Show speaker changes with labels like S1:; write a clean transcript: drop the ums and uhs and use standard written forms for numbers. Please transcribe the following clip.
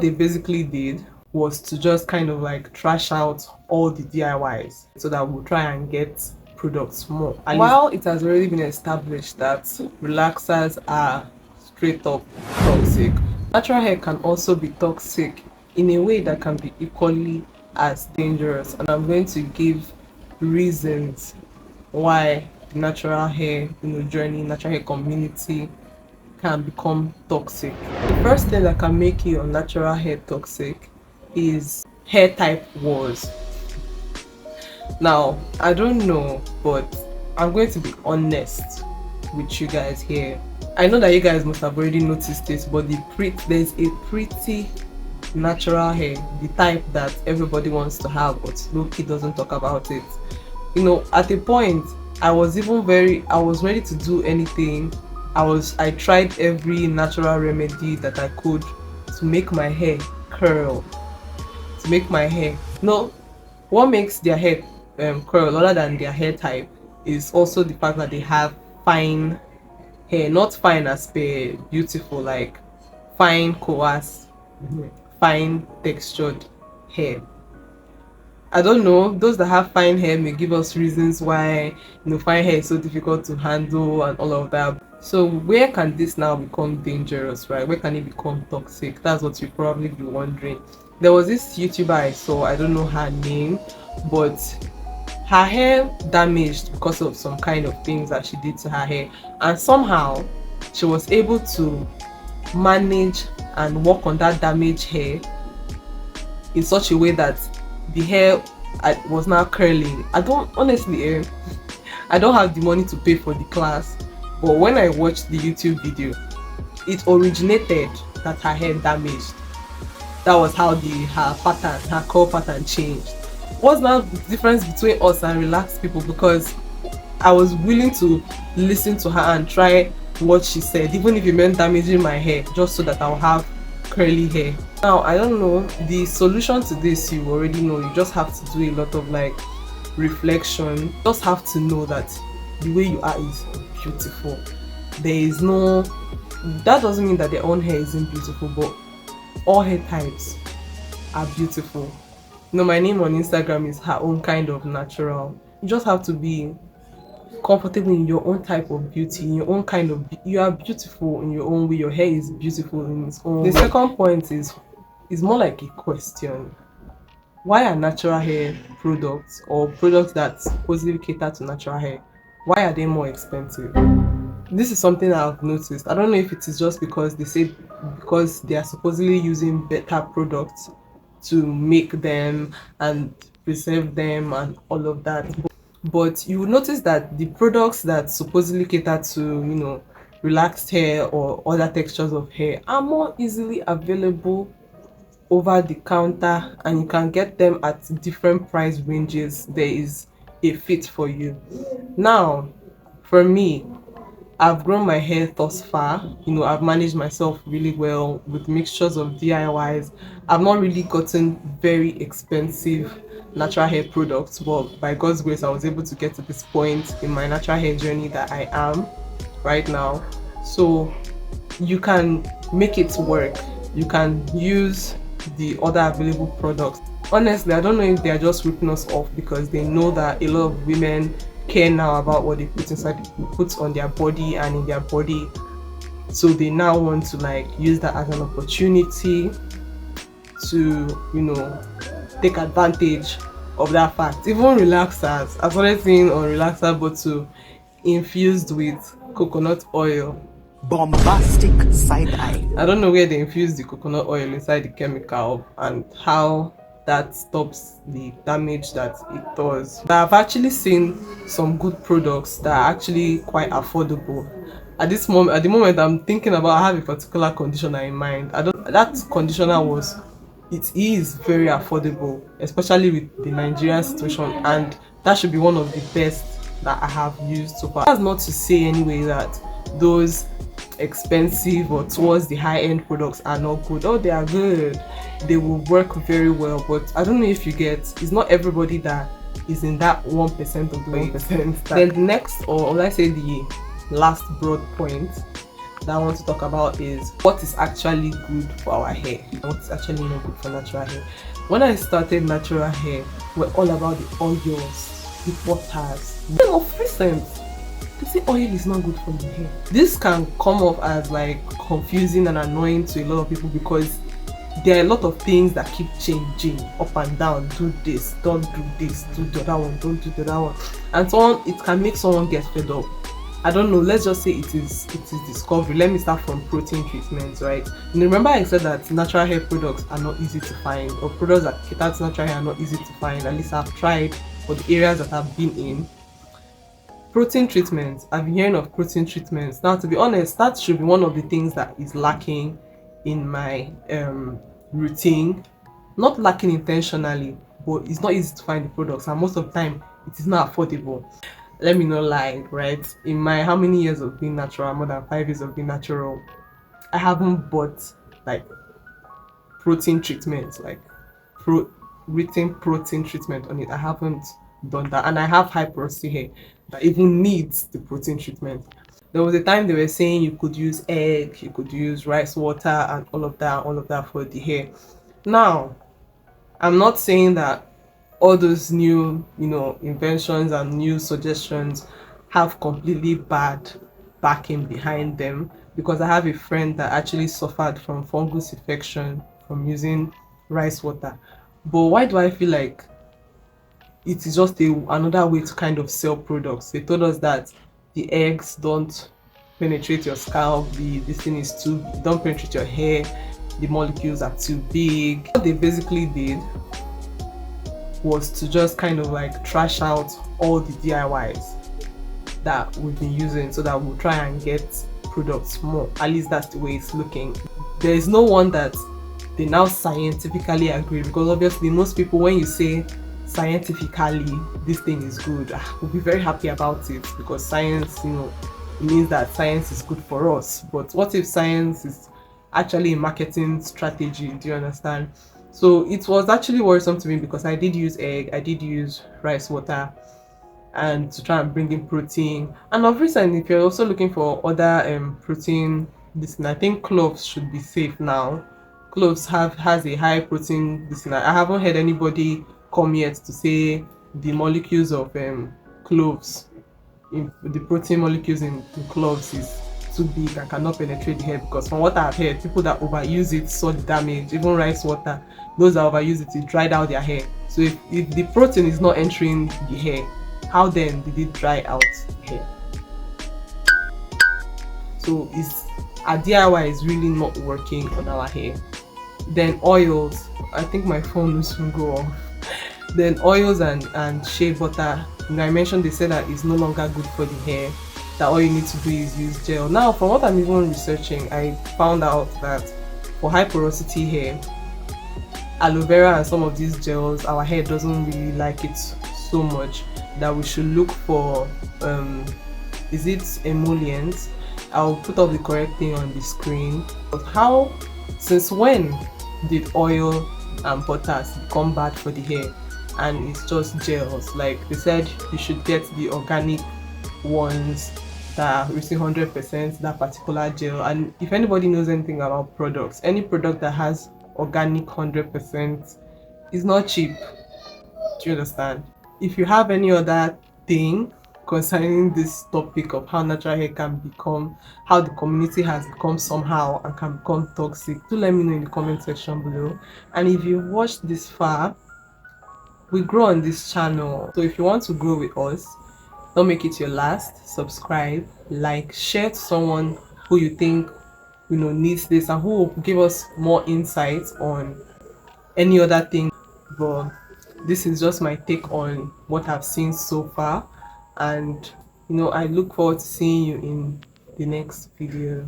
S1: what they basically did was to just kind of like trash out all the DIYs so that we'll try and get products more. And while it has already been established that relaxers are straight up toxic, natural hair can also be toxic in a way that can be equally as dangerous, and I'm going to give reasons why the natural hair journey, natural hair community can become toxic. The first thing that can make your natural hair toxic is hair type wars. Now, I don't know, but I'm going to be honest with you guys here. I know that you guys must have already noticed this, but there's a pretty natural hair, the type that everybody wants to have, but low-key doesn't talk about it. At a point, I was ready to do anything. I tried every natural remedy that I could to make my hair curl, to make my hair. No, what makes their hair curl other than their hair type is also the fact that they have fine hair, not fine as per beautiful, like fine coarse, fine textured hair. I don't know, those that have fine hair may give us reasons why fine hair is so difficult to handle and all of that. So where can this now become dangerous, right? Where can it become toxic? That's what you'd probably be wondering. There was this YouTuber I saw, I don't know her name, but her hair damaged because of some kind of things that she did to her hair, and somehow she was able to manage and work on that damaged hair in such a way that the hair was now curling. I don't have the money to pay for the class, but when I watched the YouTube video, it originated that her hair damaged. That was how her curl pattern changed. What's now the difference between us and relaxed people? Because I was willing to listen to her and try what she said, even if it meant damaging my hair, just so that I'll have curly hair. Now, I don't know, the solution to this you already know. You just have to do a lot of like reflection. You just have to know that the way you are is beautiful. That doesn't mean that their own hair isn't beautiful, but all hair types are beautiful. My name on Instagram is her own kind of natural. You just have to be comfortable in your own type of beauty, in your own kind of you are beautiful in your own way. Your hair is beautiful in its own way. The second point is more like a question. Why are natural hair products, or products that supposedly cater to natural hair, why are they more expensive? This is something I've noticed. I don't know if it is just because they are supposedly using better products to make them and preserve them and all of that. But you will notice that the products that supposedly cater to, relaxed hair or other textures of hair are more easily available over the counter, and you can get them at different price ranges. There is a fit for you. Now, for me, I've grown my hair thus far. I've managed myself really well with mixtures of DIYs. I've not really gotten very expensive natural hair products, but by God's grace, I was able to get to this point in my natural hair journey that I am right now. So you can make it work. You can use the other available products. Honestly, I don't know if they are just ripping us off because they know that a lot of women care now about what they put on their body and in their body, so they now want to like use that as an opportunity to take advantage of that fact. Even relaxers, I've started seeing on relaxer bottle infused with coconut oil.
S2: Bombastic side eye.
S1: I don't know where they infuse the coconut oil inside the chemical and how that stops the damage that it does. But I've actually seen some good products that are actually quite affordable. At the moment I'm thinking about, I have a particular conditioner in mind. That conditioner is very affordable, especially with the Nigerian situation, and that should be one of the best that I have used so far. That's not to say anyway that those expensive or towards the high-end products are not good. Oh, they are good, they will work very well, but I don't know if you get, it's not everybody that is in that 1% of the 1%. Then the next, or let's say the last broad point that I want to talk about is what is actually good for our hair and what is actually not good for natural hair. When I started natural hair, we're all about the oils, the butters. Then of recent, they say oil is not good for your hair. This can come off as like confusing and annoying to a lot of people because there are a lot of things that keep changing up and down. Do this, don't do this, do the other one, don't do the other one, and so on. It can make someone get fed up. I don't know, let's just say it is discovery. Let me start from protein treatments, right? And remember I said that natural hair products are not easy to find, or products that cater to natural hair are not easy to find. At least I've tried for the areas that I've been in. Protein treatments, I've been hearing of protein treatments. Now to be honest, that should be one of the things that is lacking in my routine. Not lacking intentionally, but it's not easy to find the products, and most of the time it is not affordable. Let me not lie, right? In my how many years of being natural, more than 5 years of being natural, I haven't bought like protein treatment, like written protein treatment on it. I haven't done that, and I have high porosity hair that even needs the protein treatment. There was a time they were saying you could use egg, you could use rice water, and all of that for the hair. Now, I'm not saying that all those new, inventions and new suggestions have completely bad backing behind them, because I have a friend that actually suffered from fungus infection from using rice water. But why do I feel like it is just another way to kind of sell products? They told us that the eggs don't penetrate your scalp, this thing is too, don't penetrate your hair, the molecules are too big. What they basically did was to just kind of like trash out all the DIYs that we've been using so that we'll try and get products more. At least that's the way it's looking. There is no one that they now scientifically agree, because obviously most people, when you say scientifically this thing is good, we'll be very happy about it because science, it means that science is good for us. But what if science is actually a marketing strategy? Do you understand? So it was actually worrisome to me because I did use egg, I did use rice water, and to try and bring in protein. And of recent, if you're also looking for other protein, I think cloves should be safe now. Cloves has a high protein. I haven't heard anybody come yet to say the molecules of cloves, the protein molecules in cloves is too big and cannot penetrate the hair, because from what I've heard, people that overuse it saw the damage. Even rice water, those that overuse it dried out their hair. So if the protein is not entering the hair, how then did it dry out the hair? So our DIY is really not working on our hair. Then oils, I think my phone will soon go off. Then oils and shea butter, I mentioned, they said that it's no longer good for the hair, that all you need to do is use gel. Now from what I'm even researching, I found out that for high porosity hair, aloe vera and some of these gels, our hair doesn't really like it so much, that we should look for is it emollients? I'll put up the correct thing on the screen. But since when did oil and butters become bad for the hair and it's just gels? Like they said, you should get the organic ones that are receive 100% that particular gel. And if anybody knows anything about products, any product that has organic 100% is not cheap. Do you understand? If you have any other thing concerning this topic of how natural hair can become, how the community has become somehow and can become toxic, do let me know in the comment section below. And if you've watched this far, we grow on this channel, so if you want to grow with us, don't make it your last. Subscribe, like, share to someone who you think needs this and who will give us more insights on any other thing. But this is just my take on what I've seen so far, and I look forward to seeing you in the next video.